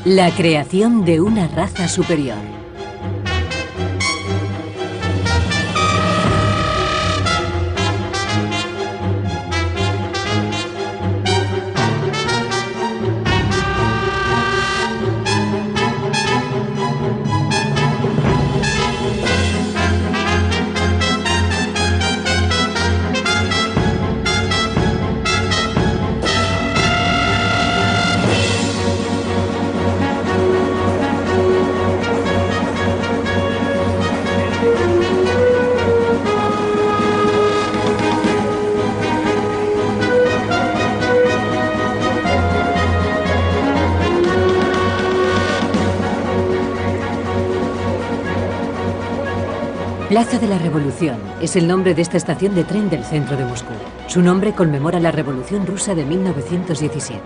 La creación de una raza superior. Plaza de la Revolución es el nombre de esta estación de tren del centro de Moscú. Su nombre conmemora la Revolución Rusa de 1917.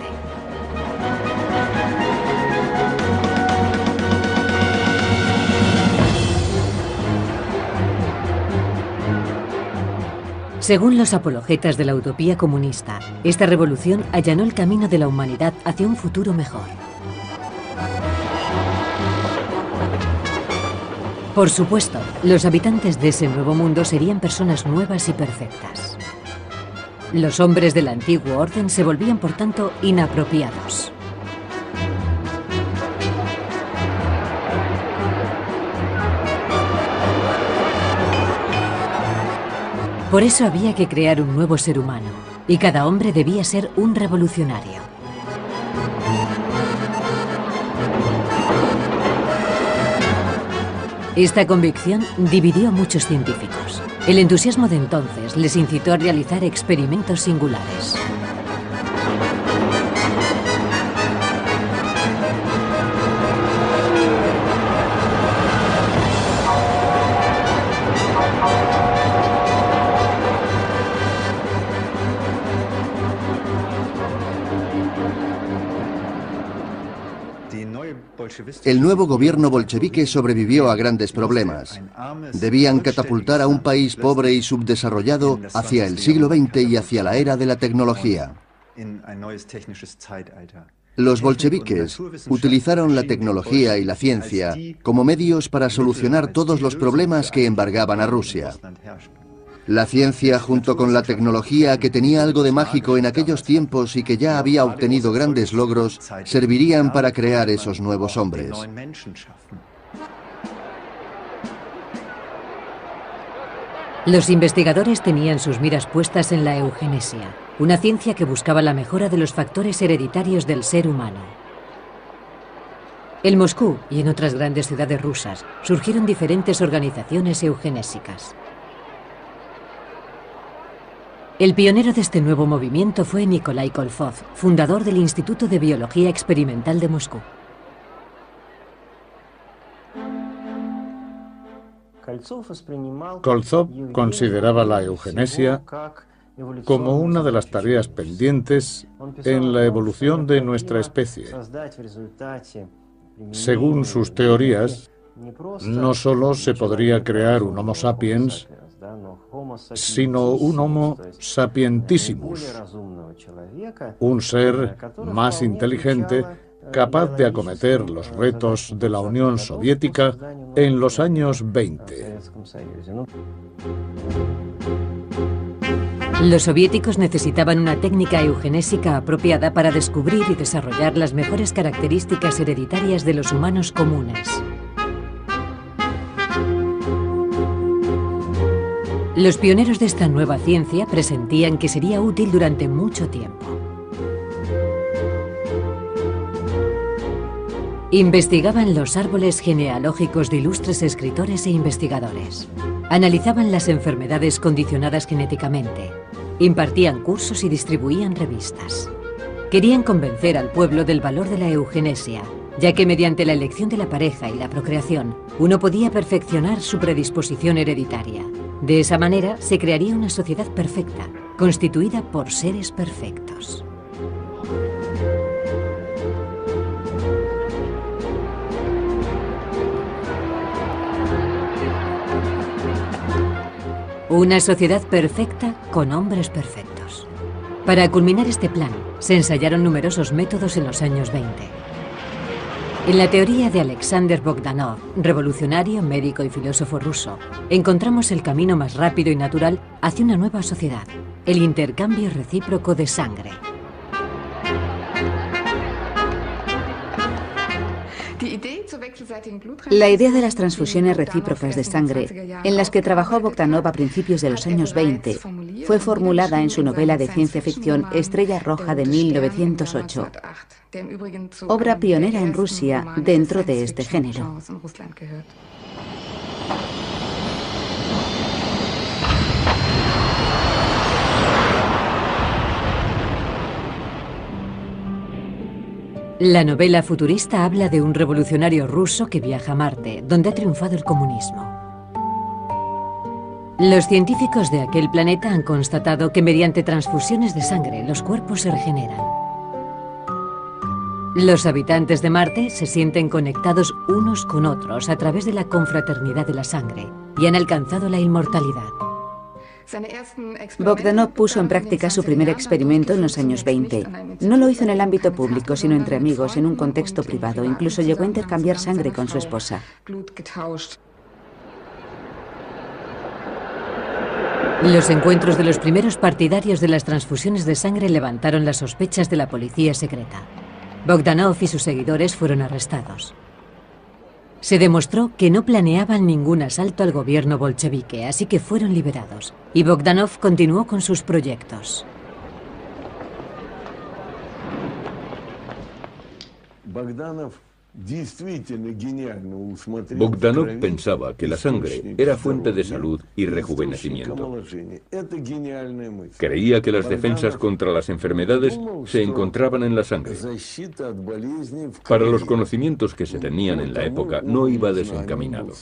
Según los apologetas de la utopía comunista, esta revolución allanó el camino de la humanidad hacia un futuro mejor. Por supuesto, los habitantes de ese nuevo mundo serían personas nuevas y perfectas. Los hombres del antiguo orden se volvían, por tanto, inapropiados. Por eso había que crear un nuevo ser humano, y cada hombre debía ser un revolucionario. Esta convicción dividió a muchos científicos. El entusiasmo de entonces les incitó a realizar experimentos singulares. El nuevo gobierno bolchevique sobrevivió a grandes problemas. Debían catapultar a un país pobre y subdesarrollado hacia el siglo XX y hacia la era de la tecnología. Los bolcheviques utilizaron la tecnología y la ciencia como medios para solucionar todos los problemas que embargaban a Rusia. La ciencia, junto con la tecnología, que tenía algo de mágico en aquellos tiempos y que ya había obtenido grandes logros, servirían para crear esos nuevos hombres. Los investigadores tenían sus miras puestas en la eugenesia, una ciencia que buscaba la mejora de los factores hereditarios del ser humano. En Moscú y en otras grandes ciudades rusas surgieron diferentes organizaciones eugenésicas. El pionero de este nuevo movimiento fue Nikolai Kolzov, fundador del Instituto de Biología Experimental de Moscú. Kolzov consideraba la eugenesia como una de las tareas pendientes en la evolución de nuestra especie. Según sus teorías, no solo se podría crear un Homo sapiens, sino un Homo sapientissimus, un ser más inteligente capaz de acometer los retos de la Unión Soviética en los años 20. Los soviéticos necesitaban una técnica eugenésica apropiada para descubrir y desarrollar las mejores características hereditarias de los humanos comunes. Los pioneros de esta nueva ciencia presentían que sería útil durante mucho tiempo. Investigaban los árboles genealógicos de ilustres escritores e investigadores. Analizaban las enfermedades condicionadas genéticamente. Impartían cursos y distribuían revistas. Querían convencer al pueblo del valor de la eugenesia, ya que mediante la elección de la pareja y la procreación, uno podía perfeccionar su predisposición hereditaria. De esa manera se crearía una sociedad perfecta, constituida por seres perfectos. Una sociedad perfecta con hombres perfectos. Para culminar este plan, se ensayaron numerosos métodos en los años 20. En la teoría de Alexander Bogdanov, revolucionario, médico y filósofo ruso, encontramos el camino más rápido y natural hacia una nueva sociedad, el intercambio recíproco de sangre. La idea de las transfusiones recíprocas de sangre, en las que trabajó Bogdanov a principios de los años 20, fue formulada en su novela de ciencia ficción Estrella Roja de 1908, obra pionera en Rusia dentro de este género. La novela futurista habla de un revolucionario ruso que viaja a Marte, donde ha triunfado el comunismo. Los científicos de aquel planeta han constatado que mediante transfusiones de sangre los cuerpos se regeneran. Los habitantes de Marte se sienten conectados unos con otros a través de la confraternidad de la sangre y han alcanzado la inmortalidad. Bogdanov puso en práctica su primer experimento en los años 20. No lo hizo en el ámbito público, sino entre amigos, en un contexto privado. Incluso llegó a intercambiar sangre con su esposa. Los encuentros de los primeros partidarios de las transfusiones de sangre levantaron las sospechas de la policía secreta. Bogdanov y sus seguidores fueron arrestados. Se demostró que no planeaban ningún asalto al gobierno bolchevique, así que fueron liberados. Y Bogdanov continuó con sus proyectos. Bogdanov pensaba que la sangre era fuente de salud y rejuvenecimiento. Creía que las defensas contra las enfermedades se encontraban en la sangre. Para los conocimientos que se tenían en la época, no iba desencaminado.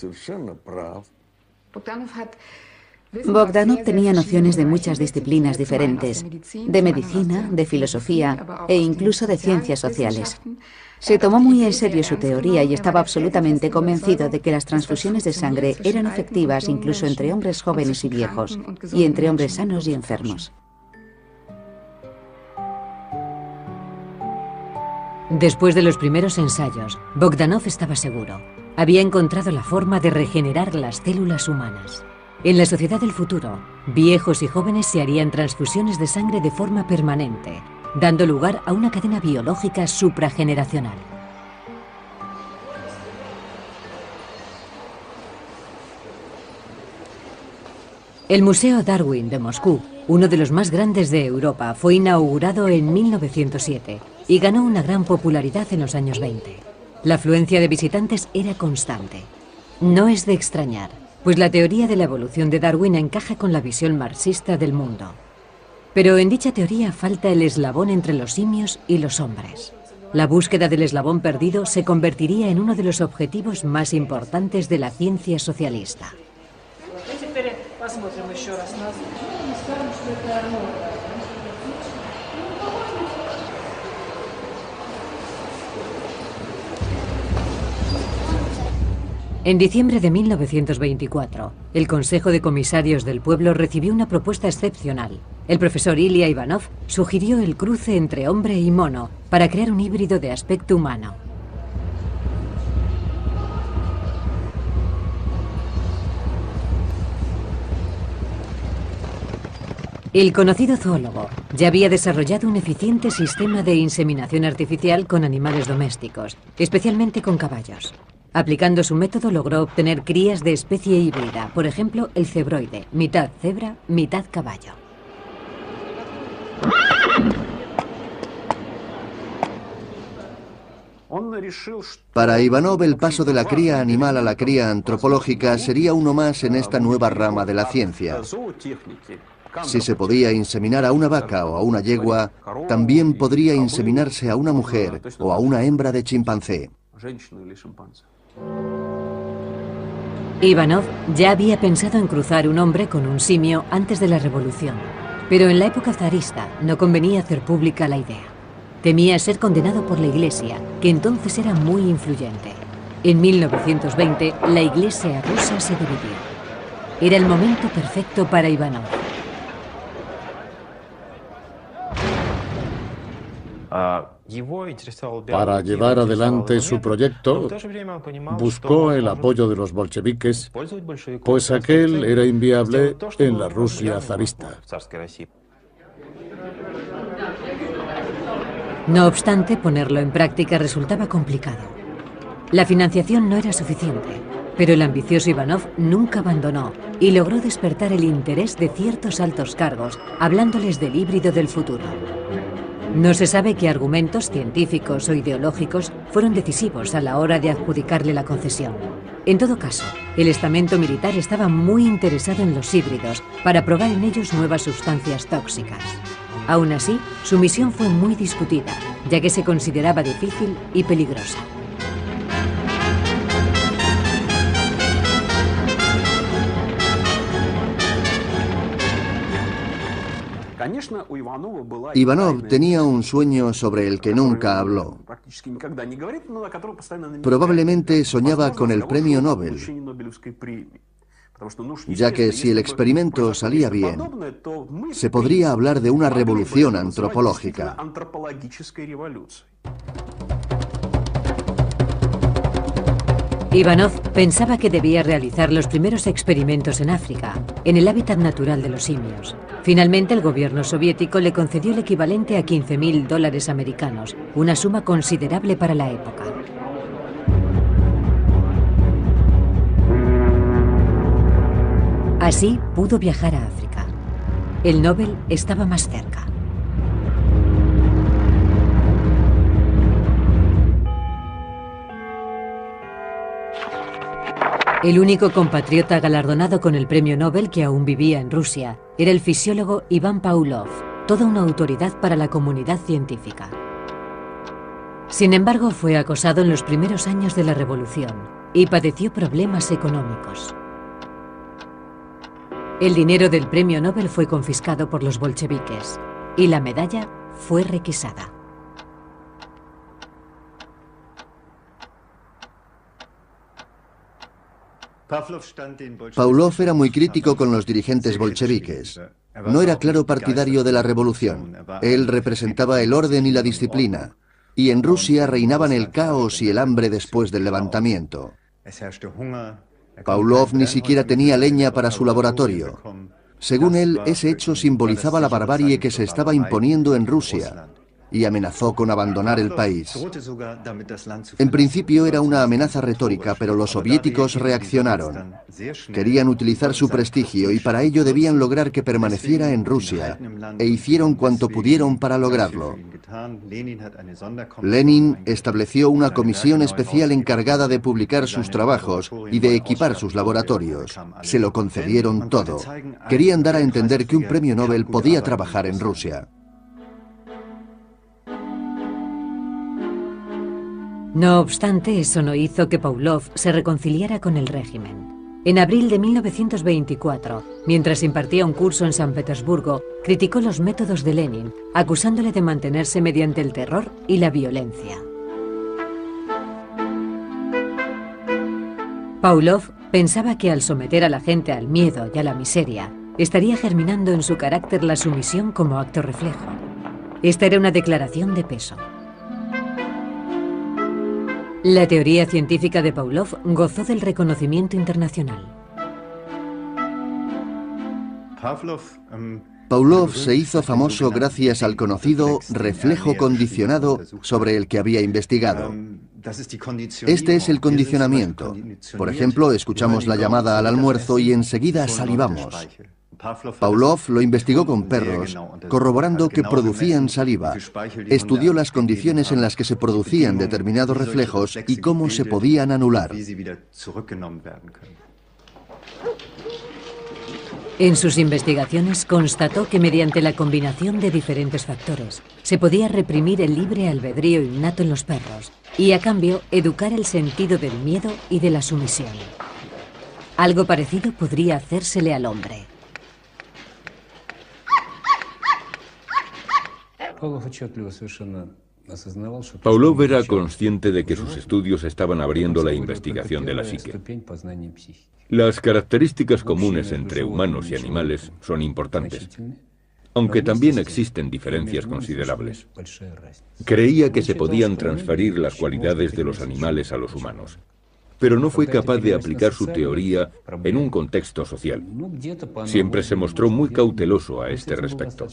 Bogdanov tenía nociones de muchas disciplinas diferentes, de medicina, de filosofía e incluso de ciencias sociales. Se tomó muy en serio su teoría y estaba absolutamente convencido de que las transfusiones de sangre eran efectivas incluso entre hombres jóvenes y viejos, y entre hombres sanos y enfermos. Después de los primeros ensayos, Bogdanov estaba seguro. Había encontrado la forma de regenerar las células humanas. En la sociedad del futuro, viejos y jóvenes se harían transfusiones de sangre de forma permanente, dando lugar a una cadena biológica suprageneracional. El Museo Darwin de Moscú, uno de los más grandes de Europa, fue inaugurado en 1907 y ganó una gran popularidad en los años 20. La afluencia de visitantes era constante. No es de extrañar, pues la teoría de la evolución de Darwin encaja con la visión marxista del mundo. Pero en dicha teoría falta el eslabón entre los simios y los hombres. La búsqueda del eslabón perdido se convertiría en uno de los objetivos más importantes de la ciencia socialista. En diciembre de 1924, el Consejo de Comisarios del Pueblo recibió una propuesta excepcional. El profesor Ilya Ivanov sugirió el cruce entre hombre y mono para crear un híbrido de aspecto humano. El conocido zoólogo ya había desarrollado un eficiente sistema de inseminación artificial con animales domésticos, especialmente con caballos. Aplicando su método logró obtener crías de especie híbrida, por ejemplo el cebroide, mitad cebra, mitad caballo. Para Ivanov, el paso de la cría animal a la cría antropológica sería uno más en esta nueva rama de la ciencia. Si se podía inseminar a una vaca o a una yegua, también podría inseminarse a una mujer o a una hembra de chimpancé. Ivanov ya había pensado en cruzar un hombre con un simio antes de la revolución, pero en la época zarista no convenía hacer pública la idea. Temía ser condenado por la Iglesia, que entonces era muy influyente. En 1920, la Iglesia rusa se dividió. Era el momento perfecto para Ivanov. Para llevar adelante su proyecto, buscó el apoyo de los bolcheviques, pues aquel era inviable en la Rusia zarista. No obstante, ponerlo en práctica resultaba complicado. La financiación no era suficiente, pero el ambicioso Ivanov nunca abandonó y logró despertar el interés de ciertos altos cargos, hablándoles del híbrido del futuro. No se sabe qué argumentos científicos o ideológicos fueron decisivos a la hora de adjudicarle la concesión. En todo caso, el estamento militar estaba muy interesado en los híbridos para probar en ellos nuevas sustancias tóxicas. Aún así, su misión fue muy discutida, ya que se consideraba difícil y peligrosa. Ivanov tenía un sueño sobre el que nunca habló. Probablemente soñaba con el premio Nobel, ya que si el experimento salía bien, se podría hablar de una revolución antropológica. Ivanov pensaba que debía realizar los primeros experimentos en África, en el hábitat natural de los simios. Finalmente, el gobierno soviético le concedió el equivalente a $15.000 americanos, una suma considerable para la época. Así pudo viajar a África. El Nobel estaba más cerca. El único compatriota galardonado con el premio Nobel que aún vivía en Rusia era el fisiólogo Iván Pavlov, toda una autoridad para la comunidad científica. Sin embargo, fue acosado en los primeros años de la revolución y padeció problemas económicos. El dinero del premio Nobel fue confiscado por los bolcheviques y la medalla fue requisada. Pavlov era muy crítico con los dirigentes bolcheviques. No era claro partidario de la revolución. Él representaba el orden y la disciplina. Y en Rusia reinaban el caos y el hambre después del levantamiento. Pavlov ni siquiera tenía leña para su laboratorio. Según él, ese hecho simbolizaba la barbarie que se estaba imponiendo en Rusia y amenazó con abandonar el país. En principio era una amenaza retórica, pero los soviéticos reaccionaron. Querían utilizar su prestigio y para ello debían lograr que permaneciera en Rusia, e hicieron cuanto pudieron para lograrlo. Lenin estableció una comisión especial encargada de publicar sus trabajos y de equipar sus laboratorios. Se lo concedieron todo. Querían dar a entender que un premio Nobel podía trabajar en Rusia. No obstante, eso no hizo que Pavlov se reconciliara con el régimen. En abril de 1924, mientras impartía un curso en San Petersburgo, criticó los métodos de Lenin, acusándole de mantenerse mediante el terror y la violencia. Pavlov pensaba que al someter a la gente al miedo y a la miseria, estaría germinando en su carácter la sumisión como acto reflejo. Esta era una declaración de peso. La teoría científica de Pavlov gozó del reconocimiento internacional. Pavlov se hizo famoso gracias al conocido reflejo condicionado sobre el que había investigado. Este es el condicionamiento. Por ejemplo, escuchamos la llamada al almuerzo y enseguida salivamos. Pavlov lo investigó con perros, corroborando que producían saliva. Estudió las condiciones en las que se producían determinados reflejos y cómo se podían anular. En sus investigaciones constató que mediante la combinación de diferentes factores se podía reprimir el libre albedrío innato en los perros y, a cambio, educar el sentido del miedo y de la sumisión. Algo parecido podría hacérsele al hombre. Pavlov era consciente de que sus estudios estaban abriendo la investigación de la psique. Las características comunes entre humanos y animales son importantes. aunque también existen diferencias considerables. Creía que se podían transferir las cualidades de los animales a los humanos, pero no fue capaz de aplicar su teoría en un contexto social. Siempre se mostró muy cauteloso a este respecto.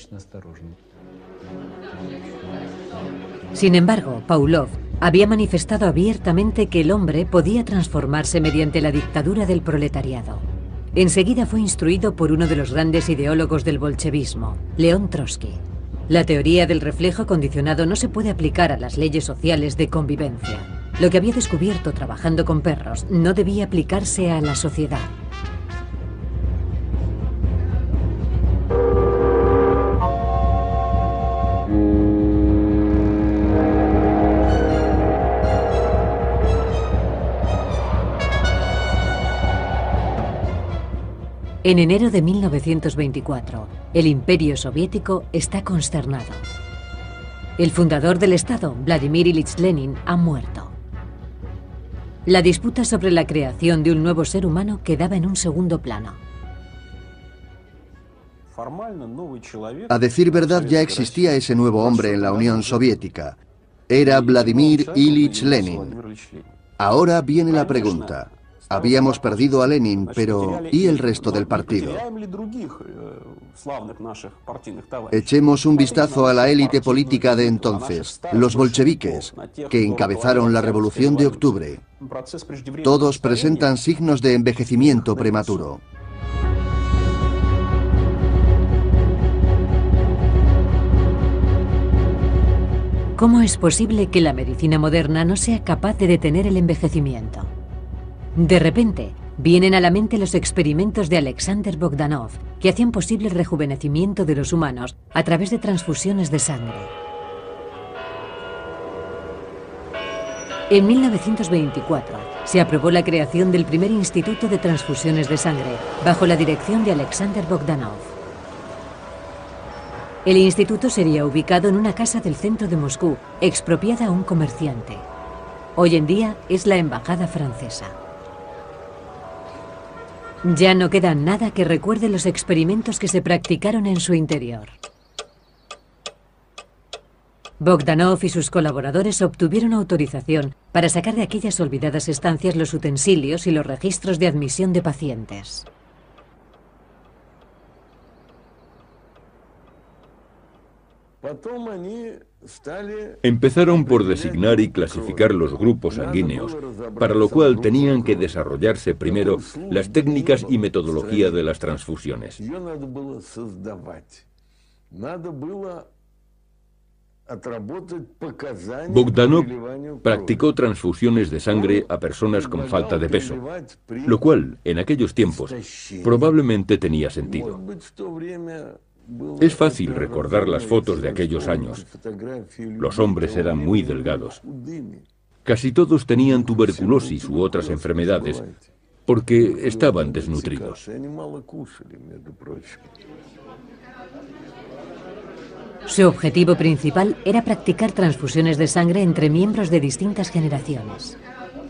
Sin embargo, Pavlov había manifestado abiertamente que el hombre podía transformarse mediante la dictadura del proletariado. Enseguida fue instruido por uno de los grandes ideólogos del bolchevismo, León Trotsky. La teoría del reflejo condicionado no se puede aplicar a las leyes sociales de convivencia. Lo que había descubierto trabajando con perros no debía aplicarse a la sociedad. En enero de 1924, el Imperio Soviético está consternado. El fundador del Estado, Vladimir Ilich Lenin, ha muerto. La disputa sobre la creación de un nuevo ser humano quedaba en un segundo plano. A decir verdad, ya existía ese nuevo hombre en la Unión Soviética. Era Vladimir Ilich Lenin. Ahora viene la pregunta. Habíamos perdido a Lenin, pero ¿y el resto del partido? Echemos un vistazo a la élite política de entonces, los bolcheviques, que encabezaron la Revolución de Octubre. Todos presentan signos de envejecimiento prematuro. ¿Cómo es posible que la medicina moderna no sea capaz de detener el envejecimiento? De repente, vienen a la mente los experimentos de Alexander Bogdanov, que hacían posible el rejuvenecimiento de los humanos a través de transfusiones de sangre. En 1924 se aprobó la creación del primer instituto de transfusiones de sangre, bajo la dirección de Alexander Bogdanov. El instituto sería ubicado en una casa del centro de Moscú, expropiada a un comerciante. Hoy en día es la embajada francesa. Ya no queda nada que recuerde los experimentos que se practicaron en su interior. Bogdanov y sus colaboradores obtuvieron autorización para sacar de aquellas olvidadas estancias los utensilios y los registros de admisión de pacientes. Empezaron por designar y clasificar los grupos sanguíneos, para lo cual tenían que desarrollarse primero las técnicas y metodología de las transfusiones. Bogdanov practicó transfusiones de sangre a personas con falta de peso, lo cual, en aquellos tiempos, probablemente tenía sentido. Es fácil recordar las fotos de aquellos años. Los hombres eran muy delgados. Casi todos tenían tuberculosis u otras enfermedades, porque estaban desnutridos. Su objetivo principal era practicar transfusiones de sangre entre miembros de distintas generaciones.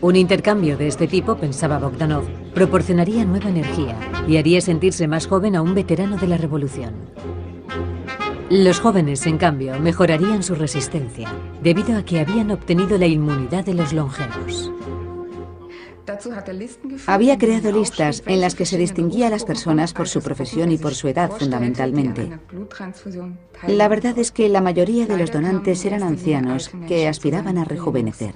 Un intercambio de este tipo, pensaba Bogdanov, proporcionaría nueva energía y haría sentirse más joven a un veterano de la revolución. Los jóvenes, en cambio, mejorarían su resistencia, debido a que habían obtenido la inmunidad de los longevos. Había creado listas en las que se distinguía a las personas por su profesión y por su edad, fundamentalmente. La verdad es que la mayoría de los donantes eran ancianos que aspiraban a rejuvenecer.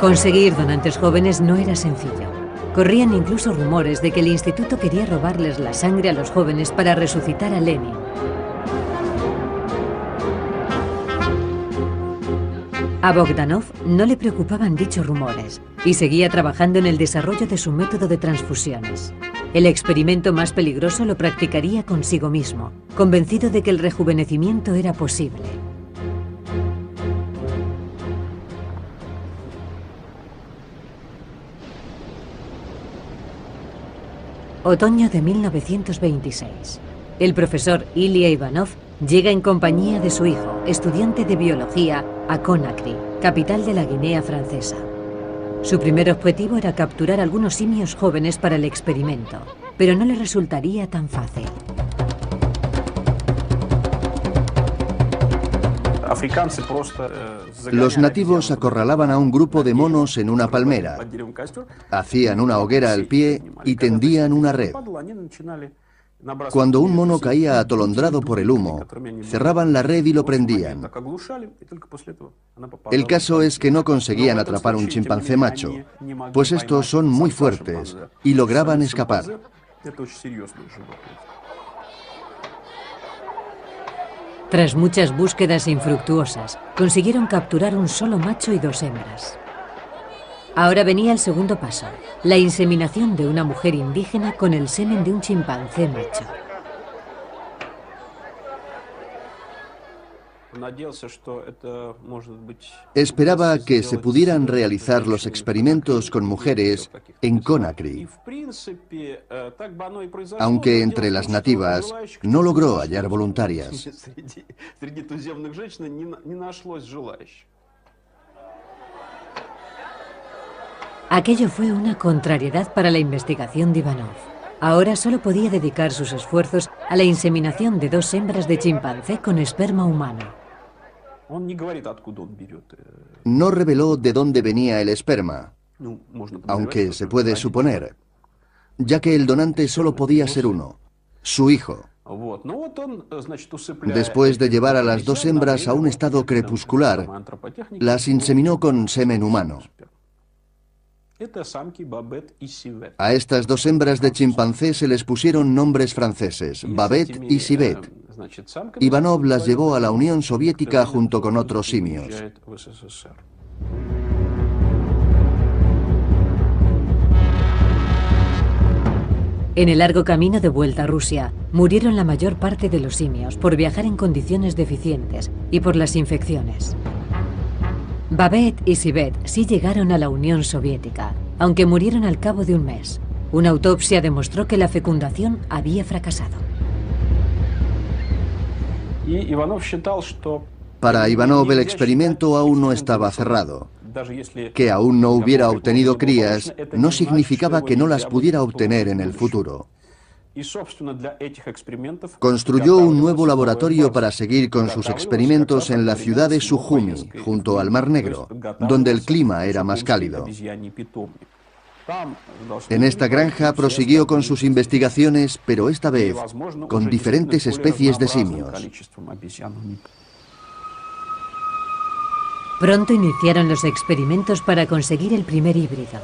Conseguir donantes jóvenes no era sencillo. Corrían incluso rumores de que el instituto quería robarles la sangre a los jóvenes para resucitar a Lenin. A Bogdanov no le preocupaban dichos rumores y seguía trabajando en el desarrollo de su método de transfusiones. El experimento más peligroso lo practicaría consigo mismo, convencido de que el rejuvenecimiento era posible. Otoño de 1926. El profesor Ilya Ivanov llega en compañía de su hijo, estudiante de biología, a Conakry, capital de la Guinea Francesa. Su primer objetivo era capturar algunos simios jóvenes para el experimento, pero no le resultaría tan fácil. Los nativos acorralaban a un grupo de monos en una palmera, hacían una hoguera al pie y tendían una red. Cuando un mono caía atolondrado por el humo, cerraban la red y lo prendían. El caso es que no conseguían atrapar un chimpancé macho, pues estos son muy fuertes y lograban escapar. Tras muchas búsquedas infructuosas, consiguieron capturar un solo macho y 2 hembras. Ahora venía el segundo paso, la inseminación de una mujer indígena con el semen de un chimpancé macho. Esperaba que se pudieran realizar los experimentos con mujeres en Conakry, aunque entre las nativas no logró hallar voluntarias. Aquello fue una contrariedad para la investigación de Ivanov. Ahora solo podía dedicar sus esfuerzos a la inseminación de 2 hembras de chimpancé con esperma humano. No reveló de dónde venía el esperma, aunque se puede suponer, ya que el donante solo podía ser uno, su hijo. Después de llevar a las 2 hembras a un estado crepuscular, las inseminó con semen humano. A estas 2 hembras de chimpancé se les pusieron nombres franceses, Babette y Sibet. Ivanov las llevó a la Unión Soviética junto con otros simios. En el largo camino de vuelta a Rusia, murieron la mayor parte de los simios por viajar en condiciones deficientes y por las infecciones. Babette y Sibet sí llegaron a la Unión Soviética, aunque murieron al cabo de un mes. Una autopsia demostró que la fecundación había fracasado. Para Ivanov el experimento aún no estaba cerrado. Que aún no hubiera obtenido crías no significaba que no las pudiera obtener en el futuro. Construyó un nuevo laboratorio para seguir con sus experimentos en la ciudad de Sujumi, junto al Mar Negro, donde el clima era más cálido. En esta granja prosiguió con sus investigaciones, pero esta vez con diferentes especies de simios. Pronto iniciaron los experimentos para conseguir el primer híbrido.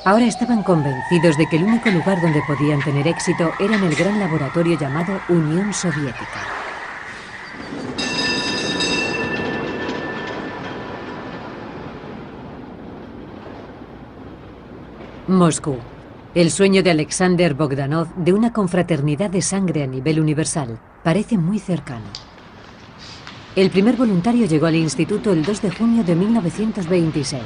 Ahora estaban convencidos de que el único lugar donde podían tener éxito era en el gran laboratorio llamado Unión Soviética. Moscú. El sueño de Alexander Bogdanov de una confraternidad de sangre a nivel universal parece muy cercano. El primer voluntario llegó al instituto el 2 de junio de 1926.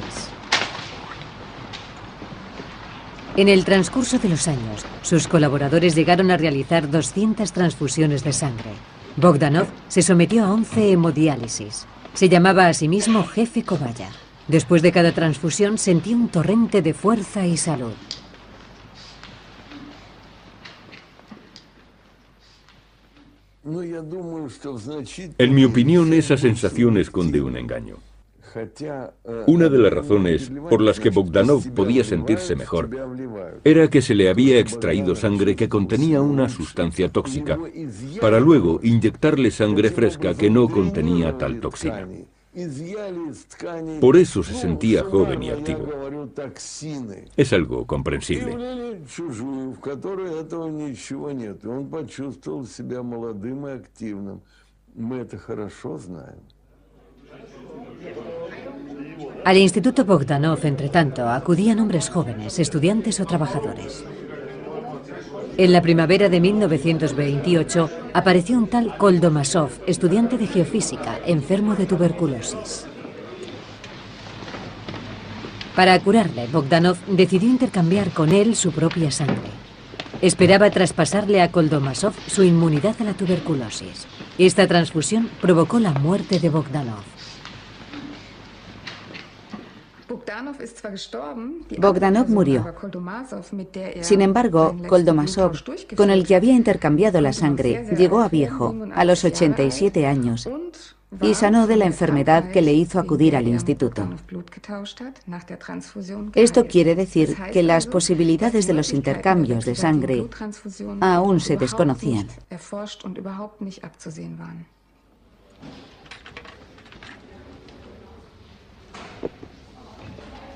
En el transcurso de los años, sus colaboradores llegaron a realizar 200 transfusiones de sangre. Bogdanov se sometió a 11 hemodiálisis. Se llamaba a sí mismo Jefe Cobaya. Después de cada transfusión sentía un torrente de fuerza y salud. En mi opinión, esa sensación esconde un engaño. Una de las razones por las que Bogdanov podía sentirse mejor era que se le había extraído sangre que contenía una sustancia tóxica, para luego inyectarle sangre fresca que no contenía tal toxina. Por eso se sentía joven y activo. Es algo comprensible. Al Instituto Bogdanov, entre tanto, acudían hombres jóvenes, estudiantes o trabajadores. En la primavera de 1928 apareció un tal Koldomasov, estudiante de geofísica, enfermo de tuberculosis. Para curarle, Bogdanov decidió intercambiar con él su propia sangre. Esperaba traspasarle a Koldomasov su inmunidad a la tuberculosis. Esta transfusión provocó la muerte de Bogdanov. Bogdanov murió. Sin embargo, Koldomazov, con el que había intercambiado la sangre, llegó a viejo, a los 87 años, y sanó de la enfermedad que le hizo acudir al instituto. Esto quiere decir que las posibilidades de los intercambios de sangre aún se desconocían.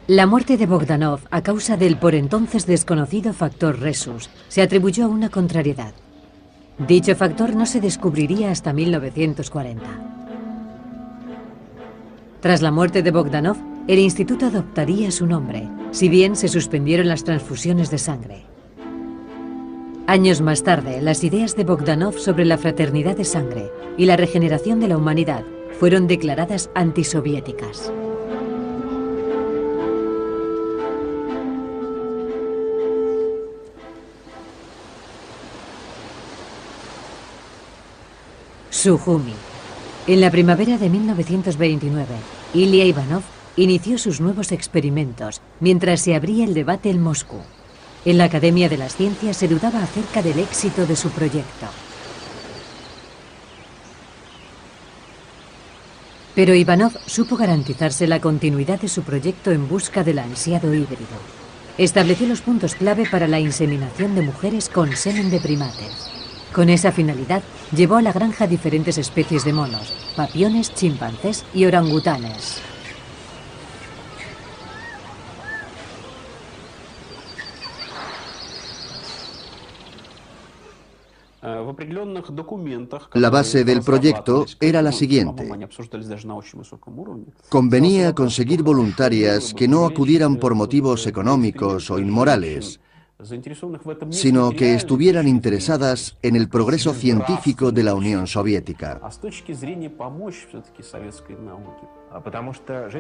La muerte de Bogdanov, a causa del por entonces desconocido factor Rhesus, se atribuyó a una contrariedad. Dicho factor no se descubriría hasta 1940. Tras la muerte de Bogdanov, el instituto adoptaría su nombre, si bien se suspendieron las transfusiones de sangre. Años más tarde, las ideas de Bogdanov sobre la fraternidad de sangre y la regeneración de la humanidad fueron declaradas antisoviéticas. Sujumi. En la primavera de 1929, Ilya Ivanov inició sus nuevos experimentos mientras se abría el debate en Moscú. En la Academia de las Ciencias se dudaba acerca del éxito de su proyecto. Pero Ivanov supo garantizarse la continuidad de su proyecto en busca del ansiado híbrido. Estableció los puntos clave para la inseminación de mujeres con semen de primates. Con esa finalidad, llevó a la granja diferentes especies de monos, papiones, chimpancés y orangutanes. La base del proyecto era la siguiente. Convenía conseguir voluntarias que no acudieran por motivos económicos o inmorales, sino que estuvieran interesadas en el progreso científico de la Unión Soviética.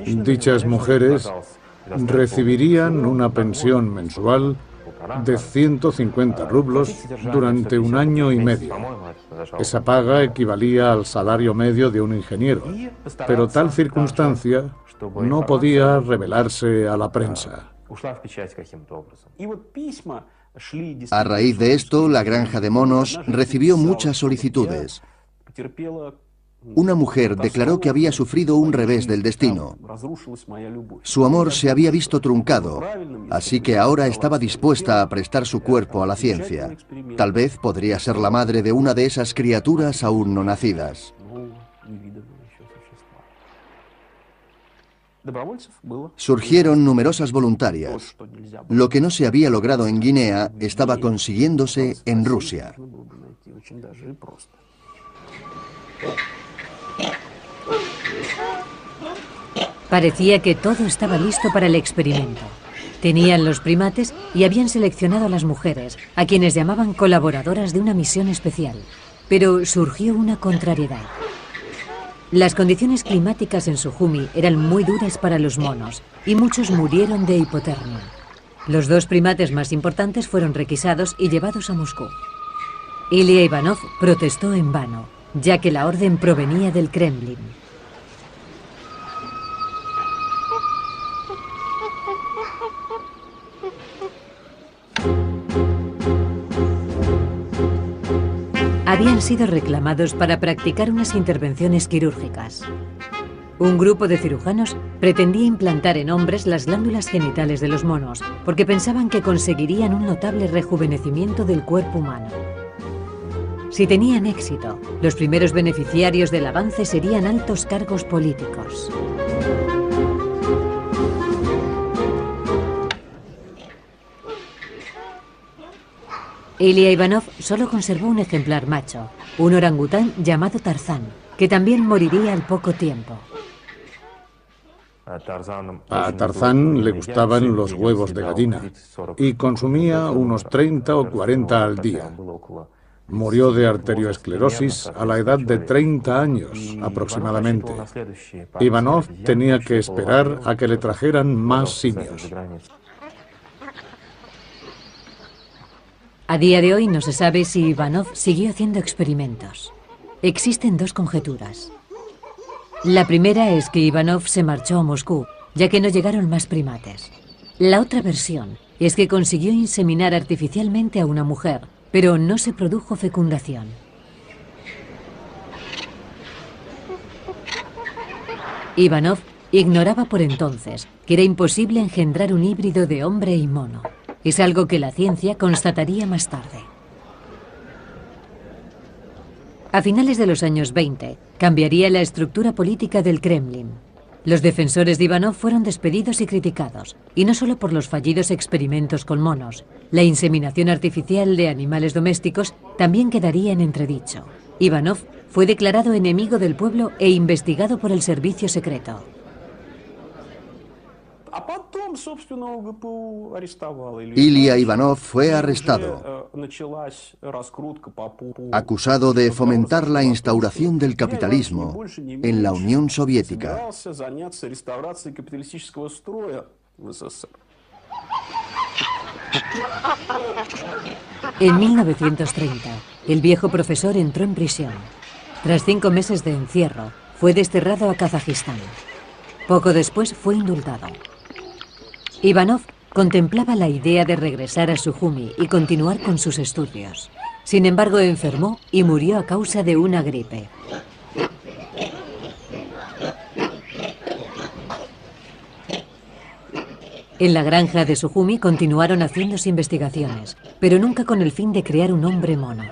Dichas mujeres recibirían una pensión mensual de 150 rublos durante 1 año y medio. Esa paga equivalía al salario medio de un ingeniero, pero tal circunstancia no podía revelarse a la prensa. A raíz de esto, la granja de monos recibió muchas solicitudes. Una mujer declaró que había sufrido un revés del destino. Su amor se había visto truncado, así que ahora estaba dispuesta a prestar su cuerpo a la ciencia. Tal vez podría ser la madre de una de esas criaturas aún no nacidas. Surgieron numerosas voluntarias. Lo que no se había logrado en Guinea estaba consiguiéndose en Rusia. Parecía que todo estaba listo para el experimento. Tenían los primates y habían seleccionado a las mujeres, a quienes llamaban colaboradoras de una misión especial. Pero surgió una contrariedad. Las condiciones climáticas en Sujumi eran muy duras para los monos y muchos murieron de hipotermia. Los 2 primates más importantes fueron requisados y llevados a Moscú. Ilya Ivanov protestó en vano, ya que la orden provenía del Kremlin. Habían sido reclamados para practicar unas intervenciones quirúrgicas. Un grupo de cirujanos pretendía implantar en hombres las glándulas genitales de los monos, porque pensaban que conseguirían un notable rejuvenecimiento del cuerpo humano. Si tenían éxito, los primeros beneficiarios del avance serían altos cargos políticos. Ilya Ivanov solo conservó un ejemplar macho, un orangután llamado Tarzán, que también moriría al poco tiempo. A Tarzán le gustaban los huevos de gallina y consumía unos 30 o 40 al día. Murió de arterioesclerosis a la edad de 30 años aproximadamente. Ivanov tenía que esperar a que le trajeran más simios. A día de hoy no se sabe si Ivanov siguió haciendo experimentos. Existen 2 conjeturas. La primera es que Ivanov se marchó a Moscú ya que no llegaron más primates. La otra versión es que consiguió inseminar artificialmente a una mujer, pero no se produjo fecundación. Ivanov ignoraba por entonces que era imposible engendrar un híbrido de hombre y mono. Es algo que la ciencia constataría más tarde. A finales de los años 20, cambiaría la estructura política del Kremlin. Los defensores de Ivanov fueron despedidos y criticados, y no solo por los fallidos experimentos con monos. La inseminación artificial de animales domésticos también quedaría en entredicho. Ivanov fue declarado enemigo del pueblo e investigado por el servicio secreto. Ilya Ivanov fue arrestado, acusado de fomentar la instauración del capitalismo en la Unión Soviética. En 1930, el viejo profesor entró en prisión. Tras 5 meses de encierro, fue desterrado a Kazajistán. Poco después fue indultado. Ivanov contemplaba la idea de regresar a Sujumi y continuar con sus estudios. Sin embargo, enfermó y murió a causa de una gripe. En la granja de Sujumi continuaron haciéndose investigaciones, pero nunca con el fin de crear un hombre mono.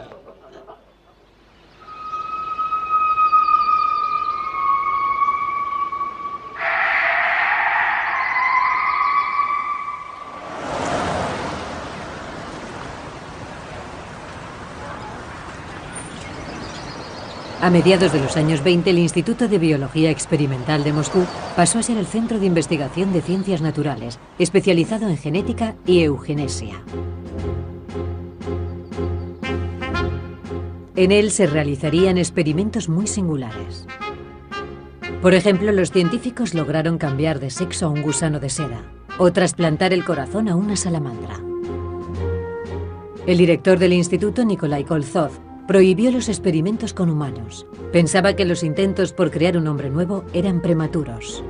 A mediados de los años 20, el Instituto de Biología Experimental de Moscú pasó a ser el centro de investigación de ciencias naturales, especializado en genética y eugenesia. En él se realizarían experimentos muy singulares. Por ejemplo, los científicos lograron cambiar de sexo a un gusano de seda, o trasplantar el corazón a una salamandra. El director del instituto, Nikolai Kolzov, prohibió los experimentos con humanos. Pensaba que los intentos por crear un hombre nuevo eran prematuros.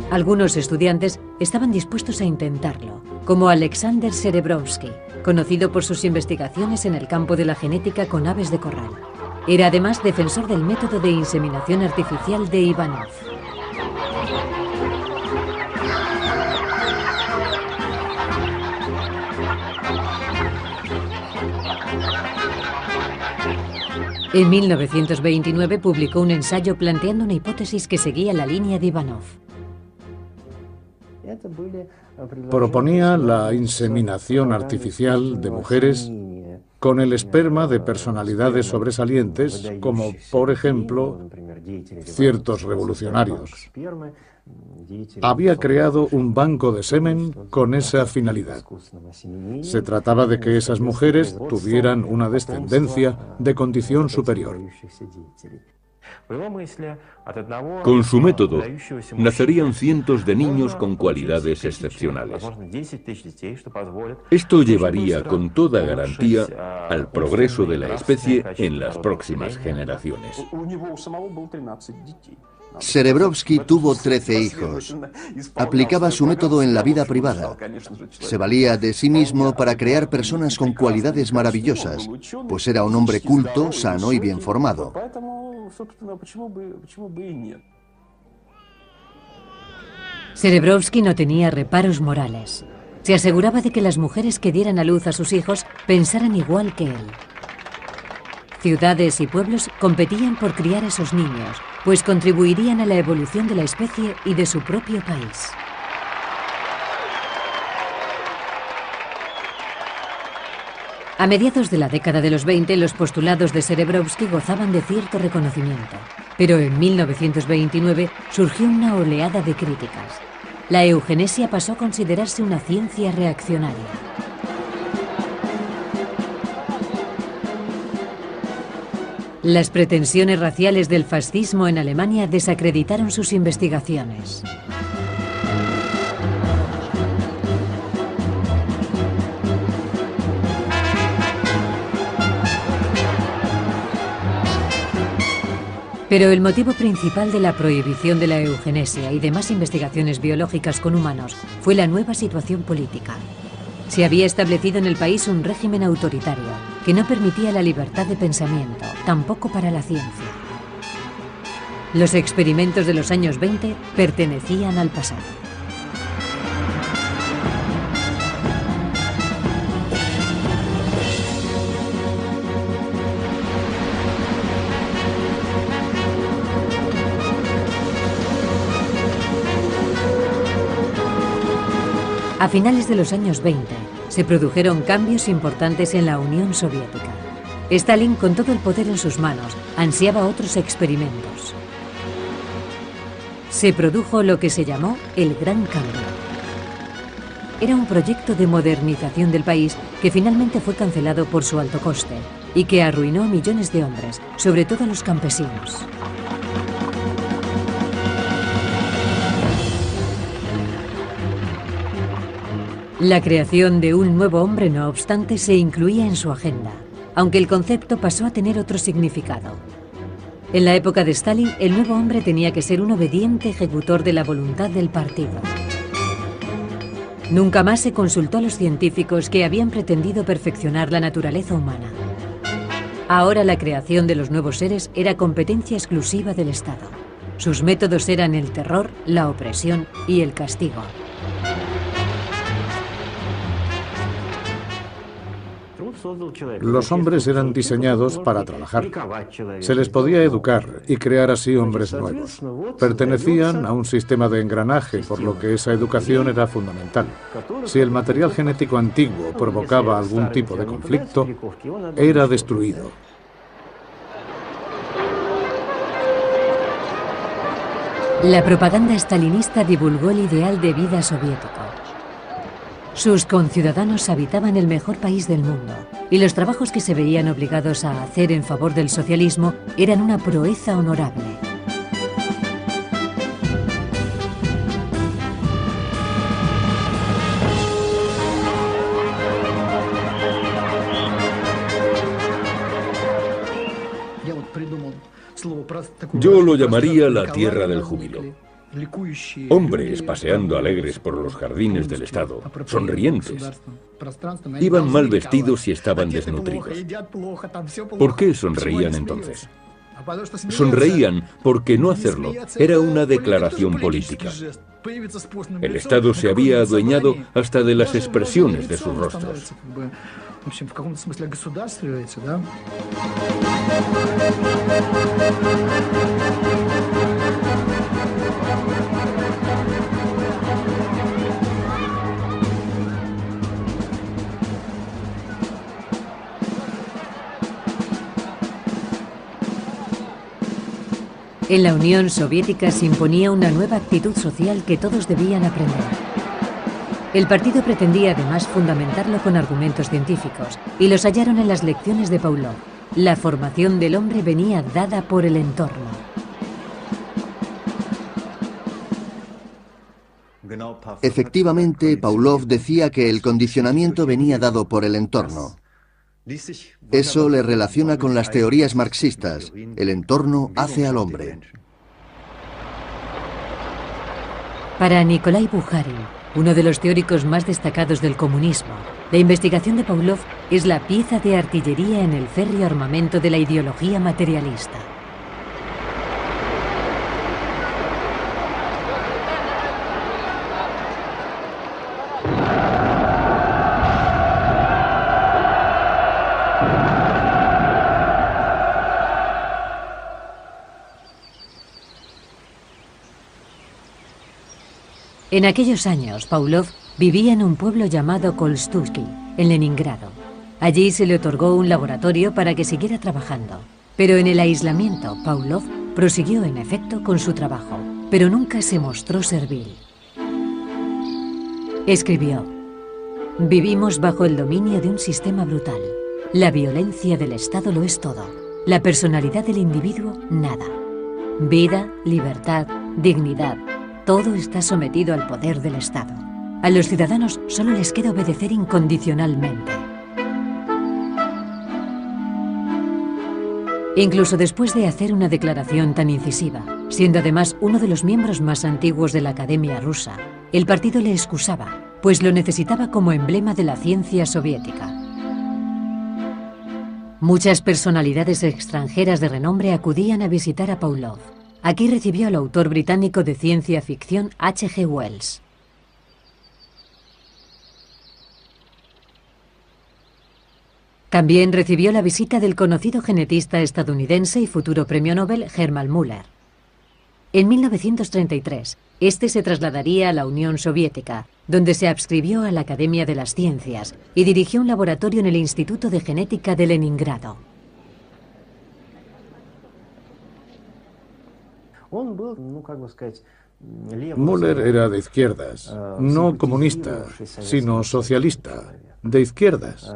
Algunos estudiantes estaban dispuestos a intentarlo, como Alexander Serebrovsky, conocido por sus investigaciones en el campo de la genética con aves de corral. Era además defensor del método de inseminación artificial de Ivanov. En 1929 publicó un ensayo planteando una hipótesis que seguía la línea de Ivanov. Proponía la inseminación artificial de mujeres con el esperma de personalidades sobresalientes, como por ejemplo ciertos revolucionarios. Había creado un banco de semen con esa finalidad. Se trataba de que esas mujeres tuvieran una descendencia de condición superior. Con su método, nacerían cientos de niños con cualidades excepcionales. Esto llevaría con toda garantía al progreso de la especie en las próximas generaciones. Serebrovsky tuvo 13 hijos. Aplicaba su método en la vida privada. Se valía de sí mismo para crear personas con cualidades maravillosas, pues era un hombre culto, sano y bien formado. Serebrovsky no tenía reparos morales. Se aseguraba de que las mujeres que dieran a luz a sus hijos pensaran igual que él. Ciudades y pueblos competían por criar a esos niños, pues contribuirían a la evolución de la especie y de su propio país. A mediados de la década de los 20, los postulados de Serebrovsky gozaban de cierto reconocimiento, pero en 1929 surgió una oleada de críticas. La eugenesia pasó a considerarse una ciencia reaccionaria. Las pretensiones raciales del fascismo en Alemania desacreditaron sus investigaciones. Pero el motivo principal de la prohibición de la eugenesia y demás investigaciones biológicas con humanos fue la nueva situación política. Se había establecido en el país un régimen autoritario que no permitía la libertad de pensamiento, tampoco para la ciencia. Los experimentos de los años 20 pertenecían al pasado. A finales de los años 20, se produjeron cambios importantes en la Unión Soviética. Stalin, con todo el poder en sus manos, ansiaba otros experimentos. Se produjo lo que se llamó el Gran Cambio. Era un proyecto de modernización del país que finalmente fue cancelado por su alto coste y que arruinó a millones de hombres, sobre todo a los campesinos. La creación de un nuevo hombre, no obstante, se incluía en su agenda, aunque el concepto pasó a tener otro significado. En la época de Stalin, el nuevo hombre tenía que ser un obediente ejecutor de la voluntad del partido. Nunca más se consultó a los científicos que habían pretendido perfeccionar la naturaleza humana. Ahora la creación de los nuevos seres era competencia exclusiva del Estado. Sus métodos eran el terror, la opresión y el castigo. Los hombres eran diseñados para trabajar. Se les podía educar y crear así hombres nuevos. Pertenecían a un sistema de engranaje, por lo que esa educación era fundamental. Si el material genético antiguo provocaba algún tipo de conflicto, era destruido. La propaganda stalinista divulgó el ideal de vida soviético. Sus conciudadanos habitaban el mejor país del mundo y los trabajos que se veían obligados a hacer en favor del socialismo eran una proeza honorable. Yo lo llamaría la tierra del júbilo. Hombres paseando alegres por los jardines del Estado, sonrientes. Iban mal vestidos y estaban desnutridos. ¿Por qué sonreían entonces? Sonreían porque no hacerlo era una declaración política. El Estado se había adueñado hasta de las expresiones de sus rostros. En la Unión Soviética se imponía una nueva actitud social que todos debían aprender. El partido pretendía además fundamentarlo con argumentos científicos, y los hallaron en las lecciones de Pavlov. La formación del hombre venía dada por el entorno. Efectivamente, Pavlov decía que el condicionamiento venía dado por el entorno. Eso le relaciona con las teorías marxistas. El entorno hace al hombre. Para Nikolai Bukharin, uno de los teóricos más destacados del comunismo, la investigación de Pavlov es la pieza de artillería en el férreo armamento de la ideología materialista. En aquellos años, Pavlov vivía en un pueblo llamado Kolstutsky, en Leningrado. Allí se le otorgó un laboratorio para que siguiera trabajando. Pero en el aislamiento, Pavlov prosiguió en efecto con su trabajo, pero nunca se mostró servil. Escribió: «Vivimos bajo el dominio de un sistema brutal. La violencia del Estado lo es todo. La personalidad del individuo, nada. Vida, libertad, dignidad, todo está sometido al poder del Estado. A los ciudadanos solo les queda obedecer incondicionalmente». incluso después de hacer una declaración tan incisiva, siendo además uno de los miembros más antiguos de la Academia rusa, el partido le excusaba, pues lo necesitaba como emblema de la ciencia soviética. Muchas personalidades extranjeras de renombre acudían a visitar a Pavlov. Aquí recibió al autor británico de ciencia ficción H.G. Wells. También recibió la visita del conocido genetista estadounidense y futuro premio Nobel Hermann Müller. En 1933, este se trasladaría a la Unión Soviética, donde se adscribió a la Academia de las Ciencias y dirigió un laboratorio en el Instituto de Genética de Leningrado. Müller era de izquierdas, no comunista, sino socialista, de izquierdas.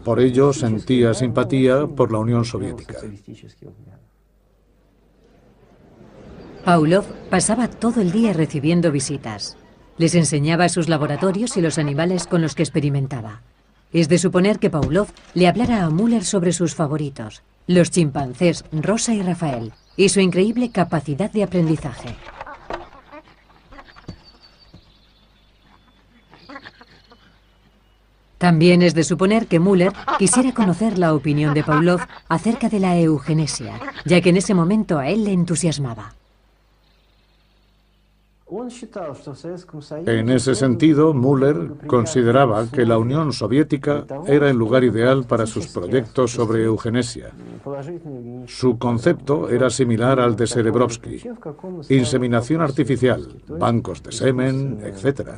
Por ello sentía simpatía por la Unión Soviética. Pavlov pasaba todo el día recibiendo visitas. Les enseñaba sus laboratorios y los animales con los que experimentaba. Es de suponer que Pavlov le hablara a Müller sobre sus favoritos, los chimpancés Rosa y Rafael, y su increíble capacidad de aprendizaje. También es de suponer que Müller quisiera conocer la opinión de Pavlov acerca de la eugenesia, ya que en ese momento a él le entusiasmaba. En ese sentido, Müller consideraba que la Unión Soviética era el lugar ideal para sus proyectos sobre eugenesia. Su concepto era similar al de Serebrovsky: inseminación artificial, bancos de semen, etc.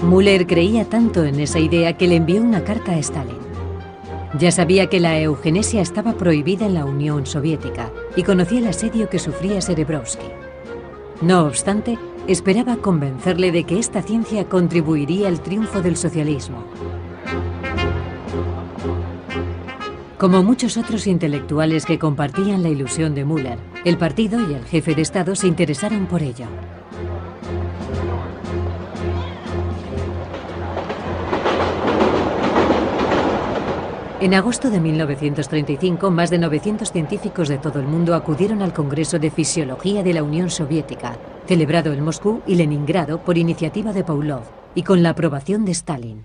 Müller creía tanto en esa idea que le envió una carta a Stalin. Ya sabía que la eugenesia estaba prohibida en la Unión Soviética y conocía el asedio que sufría Serebrovsky. No obstante, esperaba convencerle de que esta ciencia contribuiría al triunfo del socialismo. Como muchos otros intelectuales que compartían la ilusión de Müller, el partido y el jefe de Estado se interesaron por ello. En agosto de 1935, más de 900 científicos de todo el mundo acudieron al Congreso de Fisiología de la Unión Soviética, celebrado en Moscú y Leningrado por iniciativa de Pavlov y con la aprobación de Stalin.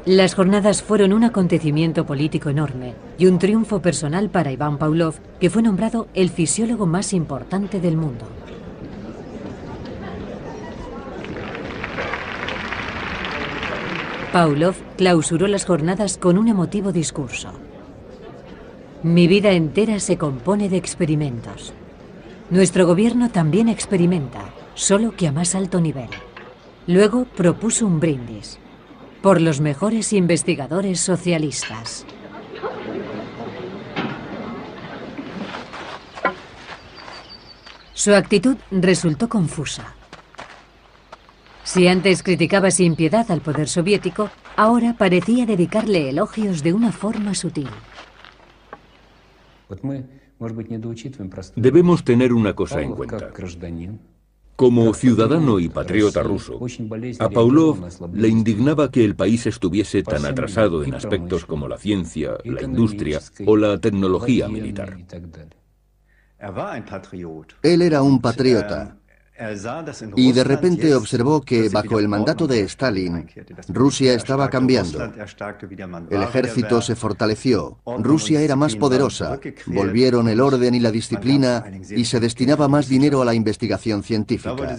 Las jornadas fueron un acontecimiento político enorme y un triunfo personal para Iván Pavlov, que fue nombrado el fisiólogo más importante del mundo. Pavlov clausuró las jornadas con un emotivo discurso. Mi vida entera se compone de experimentos. Nuestro gobierno también experimenta, solo que a más alto nivel. Luego propuso un brindis por los mejores investigadores socialistas. Su actitud resultó confusa. Si antes criticaba sin piedad al poder soviético, ahora parecía dedicarle elogios de una forma sutil. Debemos tener una cosa en cuenta. Como ciudadano y patriota ruso, a Pavlov le indignaba que el país estuviese tan atrasado en aspectos como la ciencia, la industria o la tecnología militar. Él era un patriota. Y de repente observó que, bajo el mandato de Stalin, Rusia estaba cambiando. El ejército se fortaleció, Rusia era más poderosa, volvieron el orden y la disciplina y se destinaba más dinero a la investigación científica.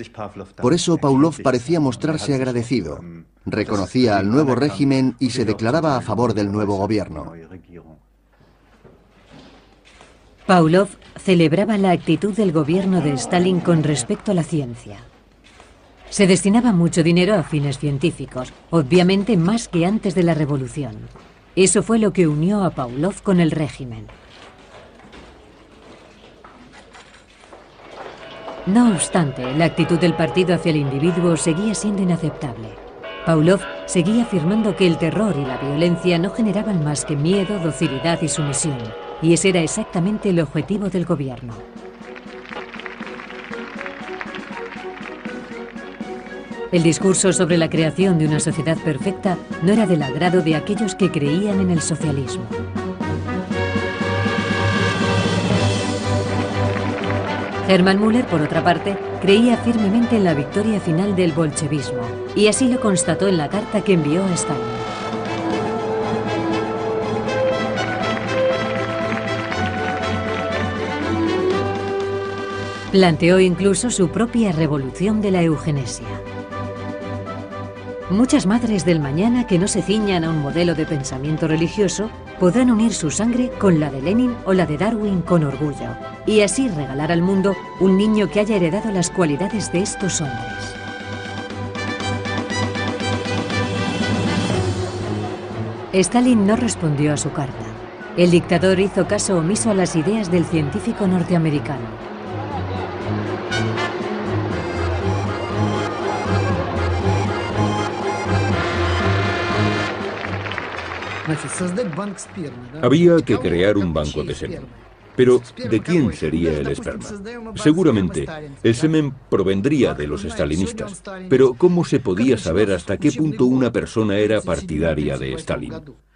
Por eso Pavlov parecía mostrarse agradecido, reconocía al nuevo régimen y se declaraba a favor del nuevo gobierno. Pavlov celebraba la actitud del gobierno de Stalin con respecto a la ciencia. Se destinaba mucho dinero a fines científicos, obviamente más que antes de la revolución. Eso fue lo que unió a Pavlov con el régimen. No obstante, la actitud del partido hacia el individuo seguía siendo inaceptable. Pavlov seguía afirmando que el terror y la violencia no generaban más que miedo, docilidad y sumisión. Y ese era exactamente el objetivo del gobierno. El discurso sobre la creación de una sociedad perfecta no era del agrado de aquellos que creían en el socialismo. Hermann Müller, por otra parte, creía firmemente en la victoria final del bolchevismo, y así lo constató en la carta que envió a Stalin. Planteó incluso su propia revolución de la eugenesia. Muchas madres del mañana que no se ciñan a un modelo de pensamiento religioso podrán unir su sangre con la de Lenin o la de Darwin con orgullo, y así regalar al mundo un niño que haya heredado las cualidades de estos hombres. Stalin no respondió a su carta. El dictador hizo caso omiso a las ideas del científico norteamericano. Había que crear un banco de semen. Pero, ¿de quién sería el esperma? Seguramente, el semen provendría de los stalinistas. Pero, ¿cómo se podía saber hasta qué punto una persona era partidaria de Stalin?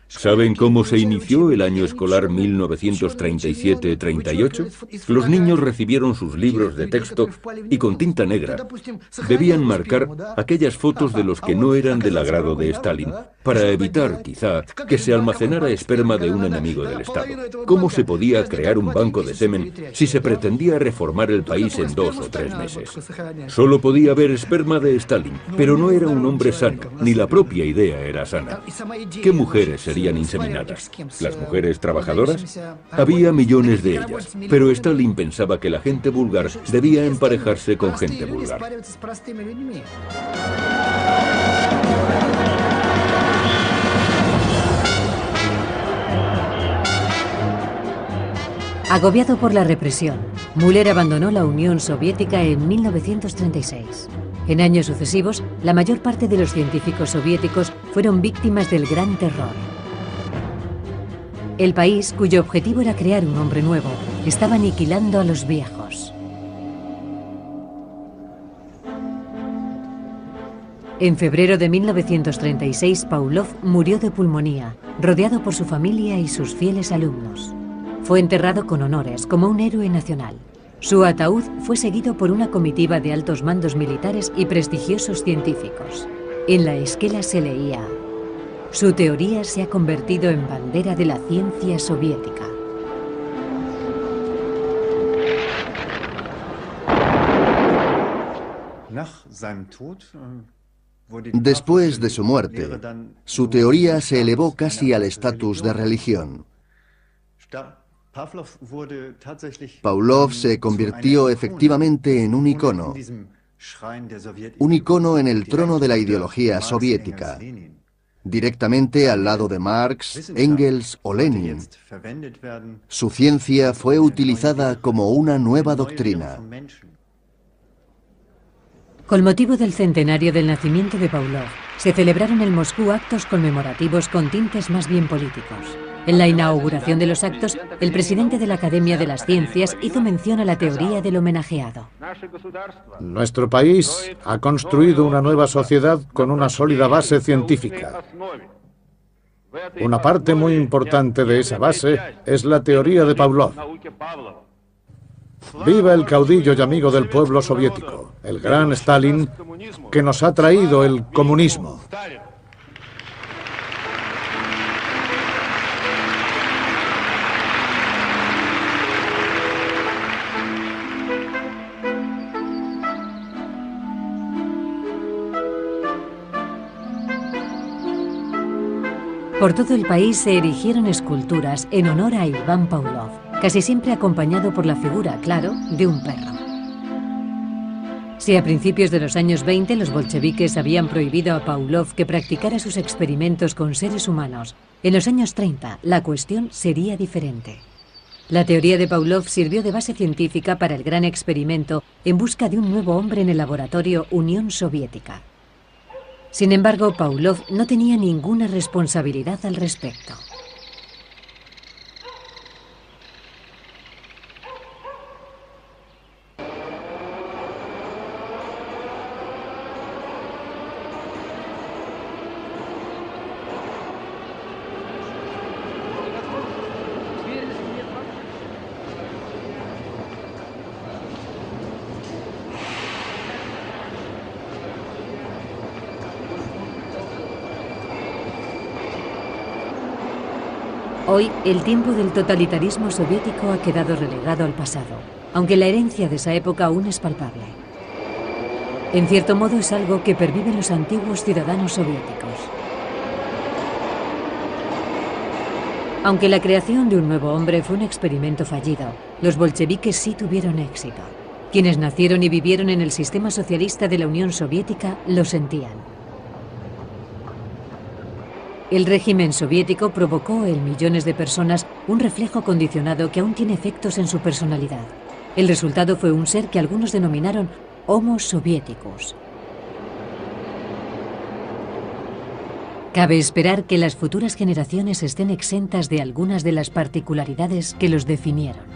¿Saben cómo se inició el año escolar 1937-38? Los niños recibieron sus libros de texto y con tinta negra debían marcar aquellas fotos de los que no eran del agrado de Stalin, para evitar, quizá, que se almacenara esperma de un enemigo del Estado. ¿Cómo se podía crear un banco de semen si se pretendía reformar el país en 2 o 3 meses? Solo podía haber esperma de Stalin, pero no era un hombre sano, ni la propia idea era sana. ¿Qué mujeres serían inseminadas? ¿Las mujeres trabajadoras? Había millones de ellas, pero Stalin pensaba que la gente vulgar debía emparejarse con gente vulgar. Agobiado por la represión, Müller abandonó la Unión Soviética en 1936. En años sucesivos, la mayor parte de los científicos soviéticos fueron víctimas del Gran Terror. El país, cuyo objetivo era crear un hombre nuevo, estaba aniquilando a los viejos. En febrero de 1936, Pavlov murió de pulmonía, rodeado por su familia y sus fieles alumnos. Fue enterrado con honores, como un héroe nacional. Su ataúd fue seguido por una comitiva de altos mandos militares y prestigiosos científicos. En la esquela se leía: su teoría se ha convertido en bandera de la ciencia soviética. Después de su muerte, su teoría se elevó casi al estatus de religión. Pavlov se convirtió efectivamente en un icono en el trono de la ideología soviética, directamente al lado de Marx, Engels o Lenin. Su ciencia fue utilizada como una nueva doctrina. Con motivo del centenario del nacimiento de Pavlov, se celebraron en Moscú actos conmemorativos con tintes más bien políticos. En la inauguración de los actos, el presidente de la Academia de las Ciencias hizo mención a la teoría del homenajeado. Nuestro país ha construido una nueva sociedad con una sólida base científica. Una parte muy importante de esa base es la teoría de Pavlov. ¡Viva el caudillo y amigo del pueblo soviético, el gran Stalin, que nos ha traído el comunismo! Por todo el país se erigieron esculturas en honor a Iván Pavlov, casi siempre acompañado por la figura, claro, de un perro. Si a principios de los años 20 los bolcheviques habían prohibido a Pavlov que practicara sus experimentos con seres humanos, en los años 30 la cuestión sería diferente. La teoría de Pavlov sirvió de base científica para el gran experimento en busca de un nuevo hombre en el laboratorio Unión Soviética. Sin embargo, Pavlov no tenía ninguna responsabilidad al respecto. Hoy, el tiempo del totalitarismo soviético ha quedado relegado al pasado, aunque la herencia de esa época aún es palpable. En cierto modo es algo que perviven los antiguos ciudadanos soviéticos. Aunque la creación de un nuevo hombre fue un experimento fallido, los bolcheviques sí tuvieron éxito. Quienes nacieron y vivieron en el sistema socialista de la Unión Soviética lo sentían. El régimen soviético provocó en millones de personas un reflejo condicionado que aún tiene efectos en su personalidad. El resultado fue un ser que algunos denominaron Homo soviéticos. Cabe esperar que las futuras generaciones estén exentas de algunas de las particularidades que los definieron.